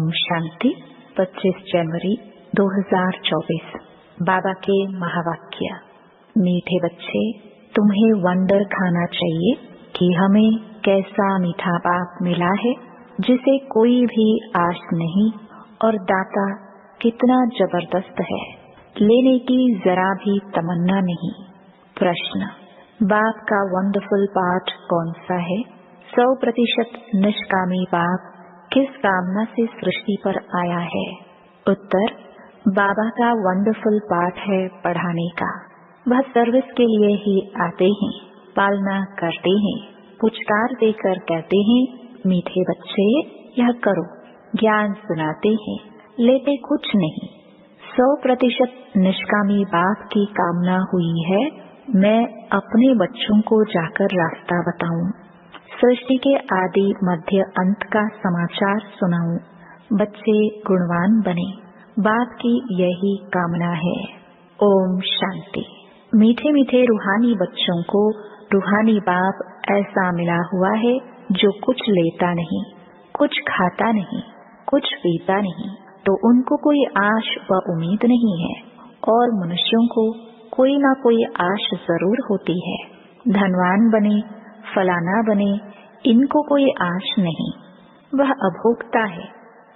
ओम शांति। 25 जनवरी 2024। बाबा के महावाक्य। मीठे बच्चे, तुम्हें वंडर खाना चाहिए कि हमें कैसा मीठा बाप मिला है जिसे कोई भी आश नहीं, और दाता कितना जबरदस्त है, लेने की जरा भी तमन्ना नहीं। प्रश्न, बाप का वंडरफुल पाठ कौन सा है? 100% निष्कामी बाप किस कामना से सृष्टि पर आया है? उत्तर, बाबा का वंडरफुल पाठ है पढ़ाने का। वह सर्विस के लिए ही आते हैं, पालना करते हैं, पुचकार देकर कहते हैं मीठे बच्चे यह करो, ज्ञान सुनाते हैं, लेते कुछ नहीं। 100% निष्कामी बाप की कामना हुई है मैं अपने बच्चों को जाकर रास्ता बताऊं, सृष्टि के आदि मध्य अंत का समाचार सुनाऊं, बच्चे गुणवान बने। बाप की यही कामना है। ओम शांति। मीठे मीठे रूहानी बच्चों को रूहानी बाप ऐसा मिला हुआ है जो कुछ लेता नहीं, कुछ खाता नहीं, कुछ पीता नहीं, तो उनको कोई आश व उम्मीद नहीं है। और मनुष्यों को कोई ना कोई आश जरूर होती है। धनवान बने, फलाना बने, इनको कोई आश नहीं। वह अभोक्ता है।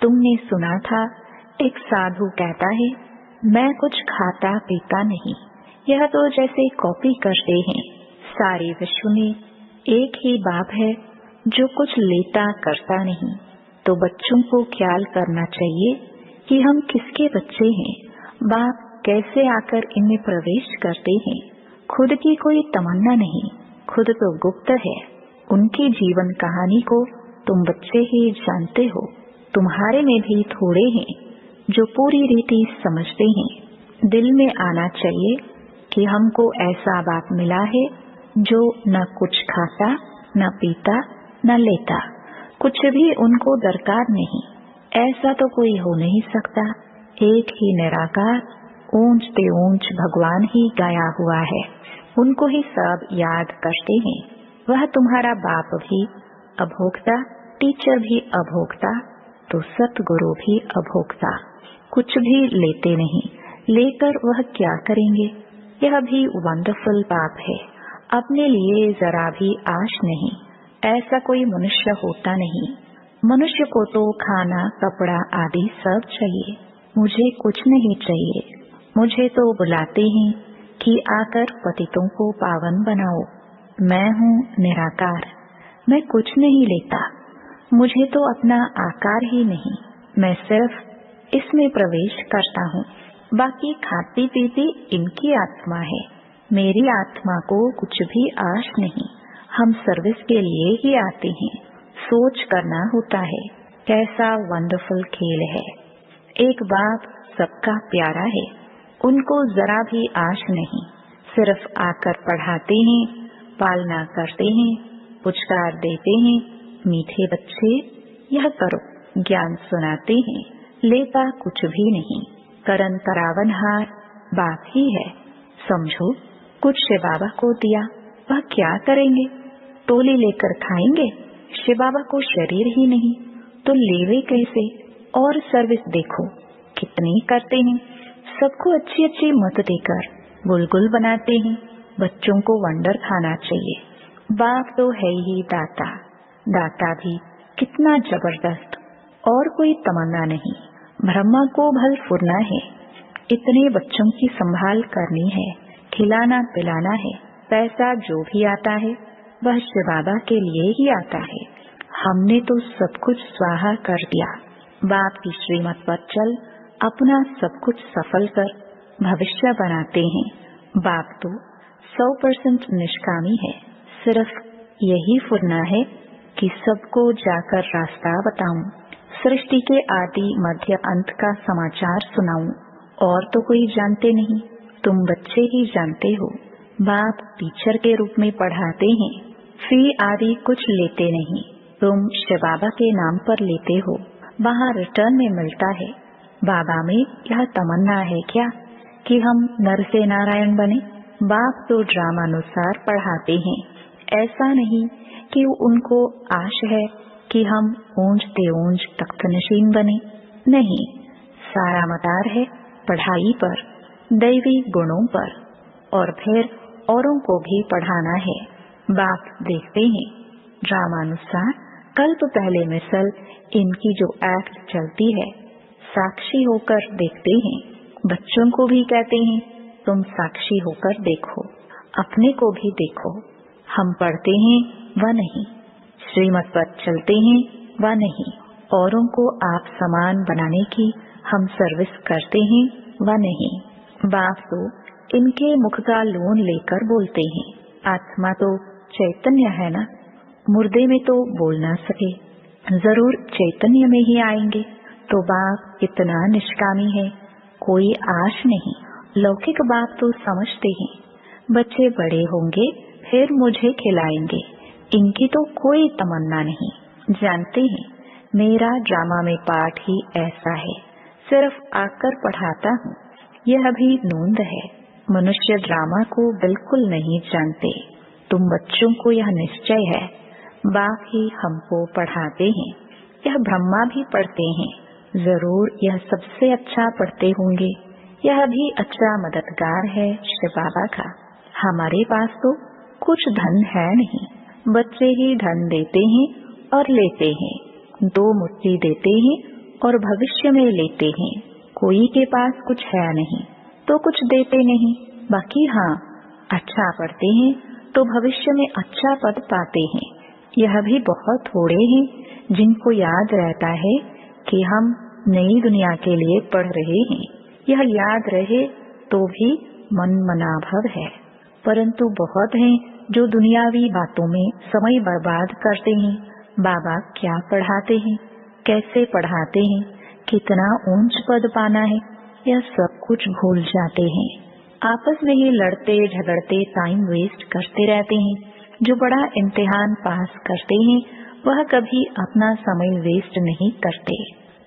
तुमने सुना था एक साधु कहता है मैं कुछ खाता पीता नहीं। यह तो जैसे कॉपी करते हैं। सारे विश्व में एक ही बाप है जो कुछ लेता करता नहीं। तो बच्चों को ख्याल करना चाहिए कि हम किसके बच्चे हैं, बाप कैसे आकर इनमें प्रवेश करते हैं। खुद की कोई तमन्ना नहीं, खुद तो गुप्त है। उनकी जीवन कहानी को तुम बच्चे ही जानते हो। तुम्हारे में भी थोड़े हैं जो पूरी रीति समझते हैं। दिल में आना चाहिए कि हमको ऐसा बाप मिला है जो न कुछ खाता, न पीता, न लेता, कुछ भी उनको दरकार नहीं। ऐसा तो कोई हो नहीं सकता। एक ही निराकार ऊंच पे ऊंच भगवान ही गाया हुआ है। उनको ही सब याद करते हैं। वह तुम्हारा बाप भी अभोक्ता, टीचर भी अभोक्ता, तो सतगुरु भी अभोक्ता। कुछ भी लेते नहीं, लेकर वह क्या करेंगे? यह भी वंडरफुल बाप है। अपने लिए जरा भी आश नहीं। ऐसा कोई मनुष्य होता नहीं। मनुष्य को तो खाना, कपड़ा आदि सब चाहिए। मुझे कुछ नहीं चाहिए। मुझे तो बुलाते हैं कि आकर पतितों को पावन बनाओ। मैं हूँ निराकार, मैं कुछ नहीं लेता। मुझे तो अपना आकार ही नहीं, मैं सिर्फ इसमें प्रवेश करता हूँ। बाकी खाती पीती इनकी आत्मा है, मेरी आत्मा को कुछ भी आश नहीं। हम सर्विस के लिए ही आते हैं। सोच करना होता है कैसा वंडरफुल खेल है। एक बाप सबका प्यारा है, उनको जरा भी आश नहीं। सिर्फ आकर पढ़ाते हैं, पालना करते हैं, पुचकार देते हैं मीठे बच्चे यह करो, ज्ञान सुनाते हैं, लेता कुछ भी नहीं। करन करावनहार बाप ही है। समझो कुछ शिव बाबा को दिया, वह क्या करेंगे? टोली लेकर खाएंगे? शिव बाबा को शरीर ही नहीं तो लेवे कैसे? और सर्विस देखो कितनी करते हैं। सबको अच्छी अच्छी मत देकर बुलबुल बनाते हैं। बच्चों को वंडर खाना चाहिए। बाप तो है ही दाता, दाता भी कितना जबरदस्त, और कोई तमन्ना नहीं। ब्रह्मा को भल फुरना है, इतने बच्चों की संभाल करनी है, खिलाना पिलाना है। पैसा जो भी आता है वह शिव बाबा के लिए ही आता है। हमने तो सब कुछ स्वाहा कर दिया। बाप की श्रीमत पर चल अपना सब कुछ सफल कर भविष्य बनाते हैं। बाप तो 100% निष्कामी है। सिर्फ यही फुरना है कि सबको जाकर रास्ता बताऊं, सृष्टि के आदि मध्य अंत का समाचार सुनाऊं। और तो कोई जानते नहीं, तुम बच्चे ही जानते हो। बाप टीचर के रूप में पढ़ाते हैं, फी आदि कुछ लेते नहीं। तुम शिव बाबा के नाम पर लेते हो, वहाँ रिटर्न में मिलता है। बाबा में यह तमन्ना है क्या कि हम नर से नारायण बने? बाप तो ड्रामानुसार पढ़ाते हैं। ऐसा नहीं कि उनको आश है कि हम ऊंच ते ऊंच तख्त नशीन बने। नहीं, सारा मदार है पढ़ाई पर, दैवी गुणों पर, और फिर औरों को भी पढ़ाना है। बाप देखते हैं ड्रामानुसार कल्प पहले मिसल इनकी जो एक्ट चलती है, साक्षी होकर देखते हैं। बच्चों को भी कहते हैं तुम साक्षी होकर देखो, अपने को भी देखो। हम पढ़ते हैं व नहीं, श्रीमत पर चलते हैं व नहीं, औरों को आप समान बनाने की हम सर्विस करते हैं व नहीं। बाप तो इनके मुख का लोन लेकर बोलते हैं। आत्मा तो चैतन्य है ना, मुर्दे में तो बोल ना सके, जरूर चैतन्य में ही आएंगे। तो बाप इतना निष्कामी है, कोई आश नहीं। लौकिक बात तो समझते हैं, बच्चे बड़े होंगे फिर मुझे खिलाएंगे, इनकी तो कोई तमन्ना नहीं। जानते हैं मेरा ड्रामा में पाठ ही ऐसा है, सिर्फ आकर पढ़ाता हूँ। यह भी नूंद है, मनुष्य ड्रामा को बिल्कुल नहीं जानते। तुम बच्चों को यह निश्चय है, बाप ही हमको पढ़ाते हैं। यह ब्रह्मा भी पढ़ते हैं, जरूर यह सबसे अच्छा पढ़ते होंगे। यह भी अच्छा मददगार है शिव बाबा का। हमारे पास तो कुछ धन है नहीं, बच्चे ही धन देते हैं और लेते हैं। 2 मुट्ठी देते हैं और भविष्य में लेते हैं। कोई के पास कुछ है नहीं तो कुछ देते नहीं। बाकी हाँ, अच्छा पढ़ते हैं तो भविष्य में अच्छा पद पाते हैं। यह भी बहुत थोड़े हैं जिनको याद रहता है कि हम नई दुनिया के लिए पढ़ रहे हैं। यह याद रहे तो भी मन मनाभव है, परंतु बहुत हैं जो दुनियावी बातों में समय बर्बाद करते हैं। बाबा क्या पढ़ाते हैं, कैसे पढ़ाते हैं, कितना ऊंच पद पाना है, यह सब कुछ भूल जाते हैं। आपस में ही लड़ते झगड़ते टाइम वेस्ट करते रहते हैं। जो बड़ा इम्तिहान पास करते हैं वह कभी अपना समय वेस्ट नहीं करते।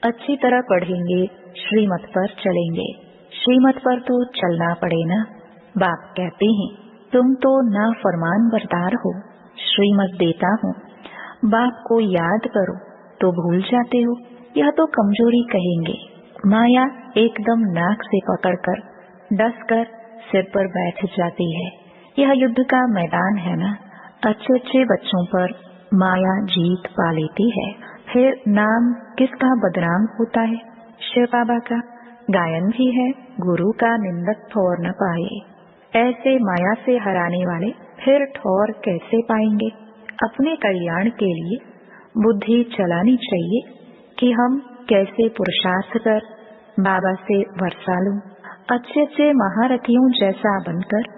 अच्छी तरह पढ़ेंगे, श्रीमत पर चलेंगे। श्रीमत पर तो चलना पड़े ना। बाप कहते हैं तुम तो ना फरमान बरदार हो, श्रीमत देता हूँ, बाप को याद करो तो भूल जाते हो। यह तो कमजोरी कहेंगे। माया एकदम नाक से पकड़कर डस कर सिर पर बैठ जाती है। यह युद्ध का मैदान है ना। अच्छे अच्छे बच्चों पर माया जीत पा लेती है, फिर नाम किसका बदनाम होता है? शिव बाबा का। गायन भी है, गुरु का निंदक ठौर न पाए। ऐसे माया से हराने वाले फिर ठौर कैसे पाएंगे? अपने कल्याण के लिए बुद्धि चलानी चाहिए कि हम कैसे पुरुषार्थ कर बाबा से वर्षा लूं, अच्छे अच्छे महारथियों जैसा बनकर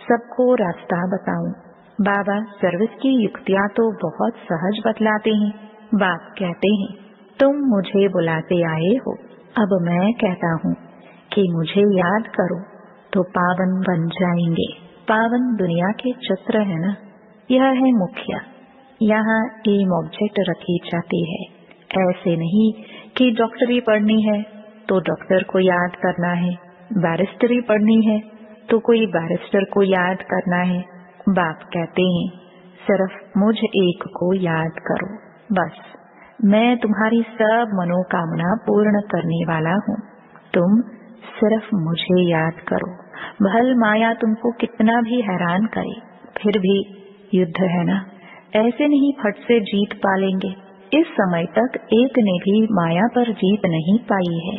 सबको रास्ता बताऊं। बाबा सर्विस की युक्तियां तो बहुत सहज बतलाते हैं। बाप कहते हैं तुम मुझे बुलाते आए हो, अब मैं कहता हूँ कि मुझे याद करो तो पावन बन जाएंगे। पावन दुनिया के चित्र है ना, यह है मुख्य। यहाँ एम ऑब्जेक्ट रखी जाती है। ऐसे नहीं कि डॉक्टरी पढ़नी है तो डॉक्टर को याद करना है, बैरिस्टरी पढ़नी है तो कोई बैरिस्टर को याद करना है। बाप कहते हैं सिर्फ मुझ एक को याद करो, बस मैं तुम्हारी सब मनोकामना पूर्ण करने वाला हूँ। तुम सिर्फ मुझे याद करो। भल माया तुमको कितना भी हैरान करे, फिर भी युद्ध है ना, ऐसे नहीं फट से जीत पा लेंगे। इस समय तक एक ने भी माया पर जीत नहीं पाई है।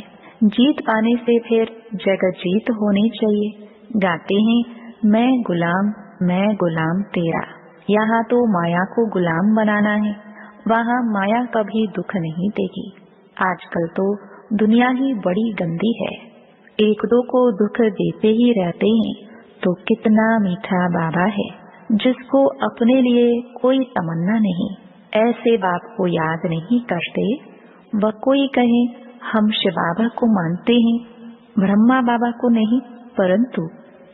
जीत पाने से फिर जगत जीत होनी चाहिए। गाते हैं मैं गुलाम तेरा। यहाँ तो माया को गुलाम बनाना है, वहाँ माया कभी दुख नहीं देगी। आजकल तो दुनिया ही बड़ी गंदी है, एक दो को दुख देते ही रहते हैं। तो कितना मीठा बाबा है जिसको अपने लिए कोई तमन्ना नहीं। ऐसे बाप को याद नहीं करते। वह कोई कहे हम शिव बाबा को मानते हैं, ब्रह्मा बाबा को नहीं, परंतु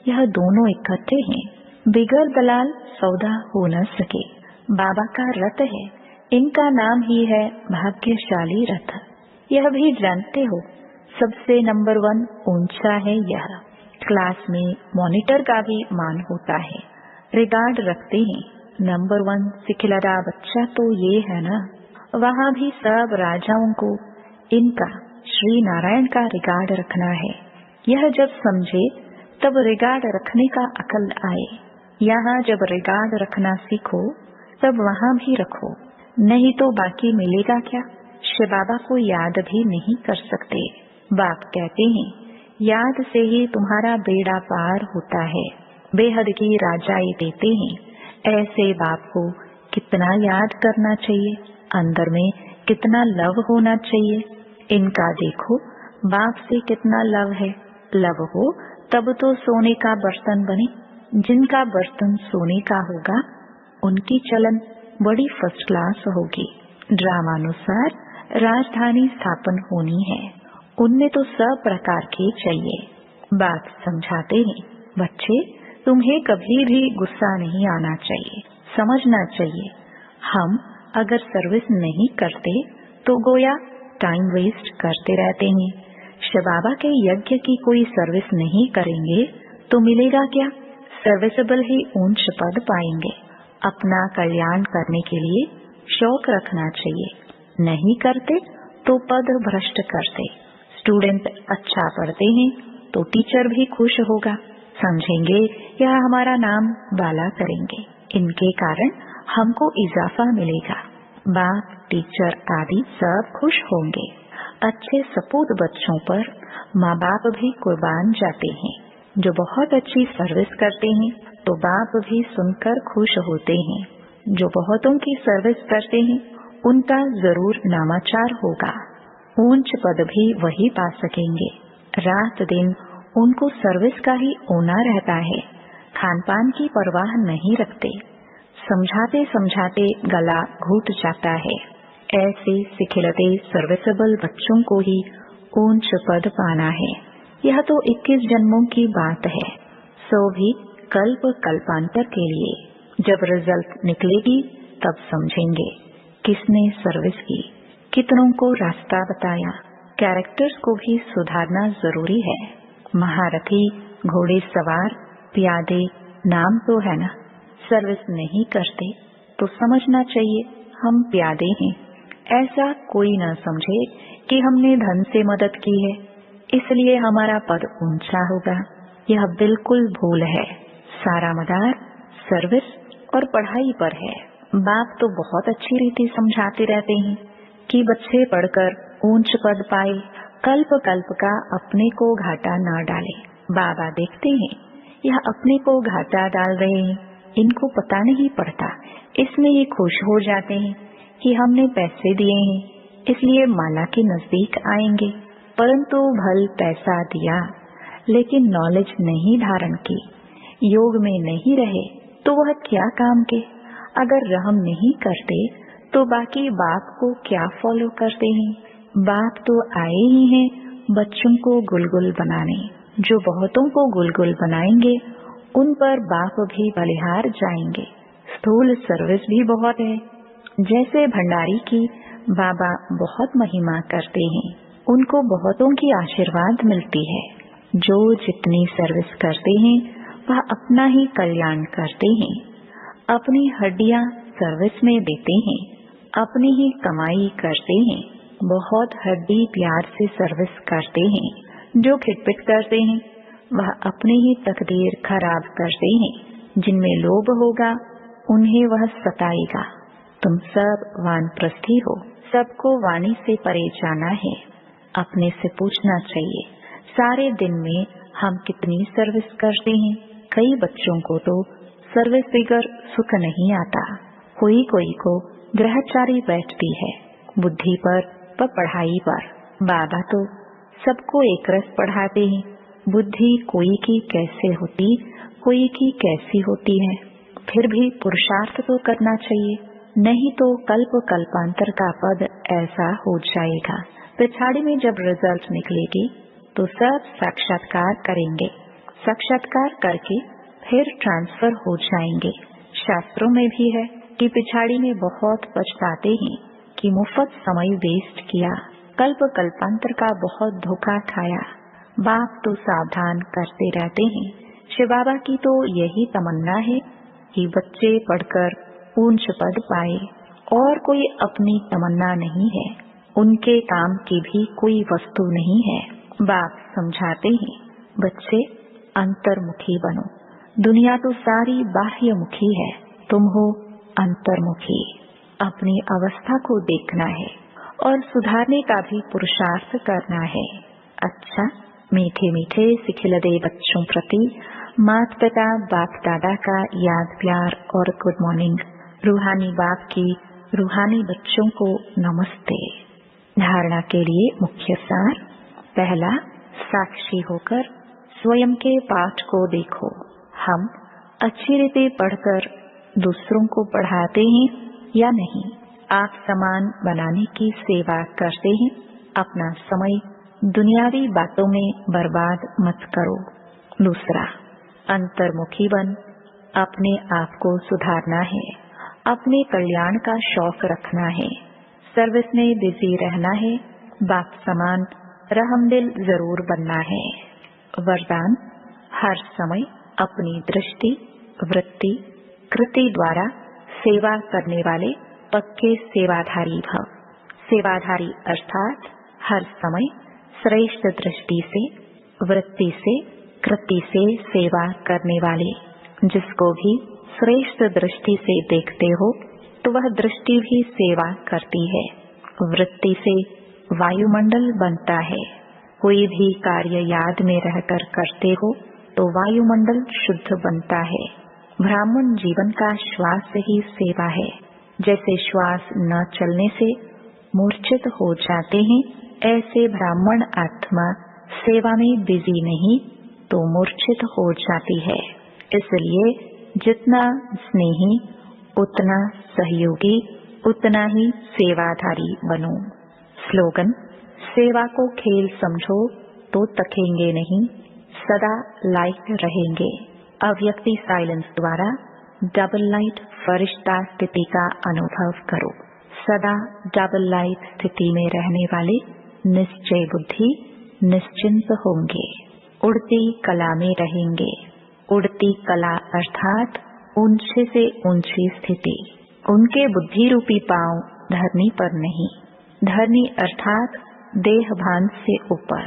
यह दोनों इकट्ठे हैं। बिगर दलाल सौदा हो न सके। बाबा का रथ है, इनका नाम ही है भाग्यशाली रथ। यह भी जानते हो सबसे नंबर 1 ऊंचा है यह। क्लास में मॉनिटर का भी मान होता है, रिगार्ड रखते हैं। नंबर 1 सिखिलरा बच्चा तो ये है ना। वहाँ भी सब राजाओं को इनका श्री नारायण का रिगार्ड रखना है। यह जब समझे तब रिगार्ड रखने का अकल आए। यहाँ जब रिगार्ड रखना सीखो तब वहाँ भी रखो, नहीं तो बाकी मिलेगा क्या। शिव बाबा को याद भी नहीं कर सकते। बाप कहते हैं याद से ही तुम्हारा बेड़ा पार होता है। बेहद की राजाई देते हैं। ऐसे बाप को कितना याद करना चाहिए, अंदर में कितना लव होना चाहिए। इनका देखो बाप से कितना लव है। लव हो तब तो सोने का बर्तन बने। जिनका बर्तन सोने का होगा उनकी चलन बड़ी फर्स्ट क्लास होगी। ड्रामानुसार राजधानी स्थापन होनी है, उनमें तो सब प्रकार के चाहिए। बात समझाते हैं बच्चे तुम्हें कभी भी गुस्सा नहीं आना चाहिए। समझना चाहिए हम अगर सर्विस नहीं करते तो गोया टाइम वेस्ट करते रहते हैं। शिव बाबा के यज्ञ की कोई सर्विस नहीं करेंगे तो मिलेगा क्या। सर्विसेबल ही ऊंच पद पाएंगे। अपना कल्याण करने के लिए शौक रखना चाहिए। नहीं करते तो पद भ्रष्ट करते। स्टूडेंट अच्छा पढ़ते हैं तो टीचर भी खुश होगा, समझेंगे यह हमारा नाम बाला करेंगे, इनके कारण हमको इजाफा मिलेगा। बाप टीचर आदि सब खुश होंगे। अच्छे सपूत बच्चों पर माँ बाप भी कुर्बान जाते हैं। जो बहुत अच्छी सर्विस करते हैं तो बाप भी सुनकर खुश होते हैं। जो बहुतों की सर्विस करते हैं उनका जरूर नामाचार होगा। ऊंच पद भी वही पा सकेंगे। रात दिन उनको सर्विस का ही होना रहता है। खान पान की परवाह नहीं रखते। समझाते समझाते गला घुट जाता है। ऐसे सिखिलते सर्विसेबल बच्चों को ही ऊंच पद पाना है। यह तो 21 जन्मों की बात है, सो भी कल्प कल्पांतर के लिए। जब रिजल्ट निकलेगी तब समझेंगे किसने सर्विस की, कितनों को रास्ता बताया। कैरेक्टर्स को भी सुधारना जरूरी है। महारथी, घोड़े सवार, प्यादे नाम तो है ना। सर्विस नहीं करते तो समझना चाहिए हम प्यादे हैं। ऐसा कोई न समझे कि हमने धन से मदद की है इसलिए हमारा पद ऊंचा होगा। यह बिल्कुल भूल है। सारा मदार सर्विस और पढ़ाई पर है। बाप तो बहुत अच्छी रीति समझाते रहते हैं कि बच्चे पढ़कर ऊंच पद पाए, कल्प कल्प का अपने को घाटा ना डाले। बाबा देखते हैं यह अपने को घाटा डाल रहे हैं, इनको पता नहीं पड़ता, इसमें ये खुश हो जाते हैं कि हमने पैसे दिए हैं इसलिए माला के नजदीक आएंगे। परंतु भल पैसा दिया लेकिन नॉलेज नहीं धारण की, योग में नहीं रहे तो वह क्या काम के। अगर रहम नहीं करते तो बाकी बाप को क्या फॉलो करते हैं। बाप तो आए ही हैं बच्चों को गुलगुल बनाने। जो बहुतों को गुलगुल बनाएंगे उन पर बाप भी बलिहार जाएंगे। स्थूल सर्विस भी बहुत है। जैसे भंडारी की बाबा बहुत महिमा करते हैं, उनको बहुतों की आशीर्वाद मिलती है। जो जितनी सर्विस करते हैं वह अपना ही कल्याण करते हैं। अपनी हड्डियां सर्विस में देते हैं, अपनी ही कमाई करते हैं। बहुत हड्डी प्यार से सर्विस करते हैं। जो खिटपिट करते हैं वह अपनी ही तकदीर खराब करते हैं। जिनमें लोभ होगा उन्हें वह सताएगा। तुम सब वानप्रस्थी हो, सबको वाणी से परे जाना है। अपने से पूछना चाहिए सारे दिन में हम कितनी सर्विस करते हैं। कई बच्चों को तो सर्विस बगैर सुख नहीं आता। कोई कोई को ग्रहचारी बैठती है, बुद्धि पर व पढ़ाई पर। बाबा तो सबको एक रस पढ़ाते हैं। बुद्धि कोई की कैसे होती, कोई की कैसी होती है। फिर भी पुरुषार्थ तो करना चाहिए, नहीं तो कल्प कल्पांतर का पद ऐसा हो जाएगा। पिछाड़ी में जब रिजल्ट निकलेगी तो सब साक्षात्कार करेंगे। साक्षात्कार करके फिर ट्रांसफर हो जाएंगे। शास्त्रों में भी है कि पिछाड़ी में बहुत पछताते हैं कि मुफ्त समय वेस्ट किया, कल्प कल्पांतर का बहुत धोखा खाया। बाप तो सावधान करते रहते हैं। शिव बाबा की तो यही तमन्ना है कि बच्चे पढ़कर ऊंच पद पाए, और कोई अपनी तमन्ना नहीं है। उनके काम की भी कोई वस्तु नहीं है। बाप समझाते हैं, बच्चे अंतर्मुखी बनो। दुनिया तो सारी बाह्यमुखी है, तुम हो अंतर्मुखी। अपनी अवस्था को देखना है और सुधारने का भी पुरुषार्थ करना है। अच्छा, मीठे मीठे सिखिलदे बच्चों प्रति माता पिता बाप दादा का याद प्यार और गुड मॉर्निंग। रूहानी बाप की रूहानी बच्चों को नमस्ते। धारणा के लिए मुख्य सार। पहला, साक्षी होकर स्वयं के पाठ को देखो। हम अच्छी रीति पढ़कर दूसरों को पढ़ाते हैं या नहीं? आप समान बनाने की सेवा करते हैं। अपना समय दुनियावी बातों में बर्बाद मत करो। दूसरा, अंतर्मुखी बन अपने आप को सुधारना है। अपने कल्याण का शौक रखना है। सर्विस में बिजी रहना है। बाप समान रहमदिल जरूर बनना है। वरदान, हर समय अपनी दृष्टि वृत्ति कृति द्वारा सेवा करने वाले पक्के सेवाधारी भव। सेवाधारी अर्थात हर समय श्रेष्ठ दृष्टि से वृत्ति से कृति से सेवा करने वाले। जिसको भी श्रेष्ठ दृष्टि से देखते हो तो वह दृष्टि भी सेवा करती है। वृत्ति से वायुमंडल बनता है। कोई भी कार्य याद में रहकर करते हो तो वायुमंडल शुद्ध बनता है। ब्राह्मण जीवन का श्वास ही सेवा है। जैसे श्वास न चलने से मूर्छित हो जाते हैं, ऐसे ब्राह्मण आत्मा सेवा में बिजी नहीं तो मूर्छित हो जाती है। इसलिए जितना स्नेही उतना सहयोगी उतना ही सेवाधारी बनो। स्लोगन, सेवा को खेल समझो तो थकेंगे नहीं, सदा लाइट रहेंगे। अव्यक्ति साइलेंस द्वारा डबल लाइट फरिश्ता स्थिति का अनुभव करो। सदा डबल लाइट स्थिति में रहने वाले निश्चय बुद्धि निश्चिंत होंगे। उड़ती कला में रहेंगे। उड़ती कला अर्थात ऊंचे से ऊंची स्थिति। उनके बुद्धि रूपी पांव धरनी पर नहीं। धरनी अर्थात देह भान से ऊपर।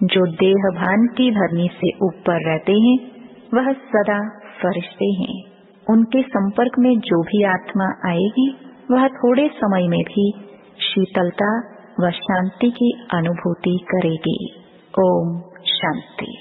जो देह भान की धरनी से ऊपर रहते हैं वह सदा फरिश्ते हैं। उनके संपर्क में जो भी आत्मा आएगी वह थोड़े समय में भी शीतलता व शांति की अनुभूति करेगी। ओम शांति।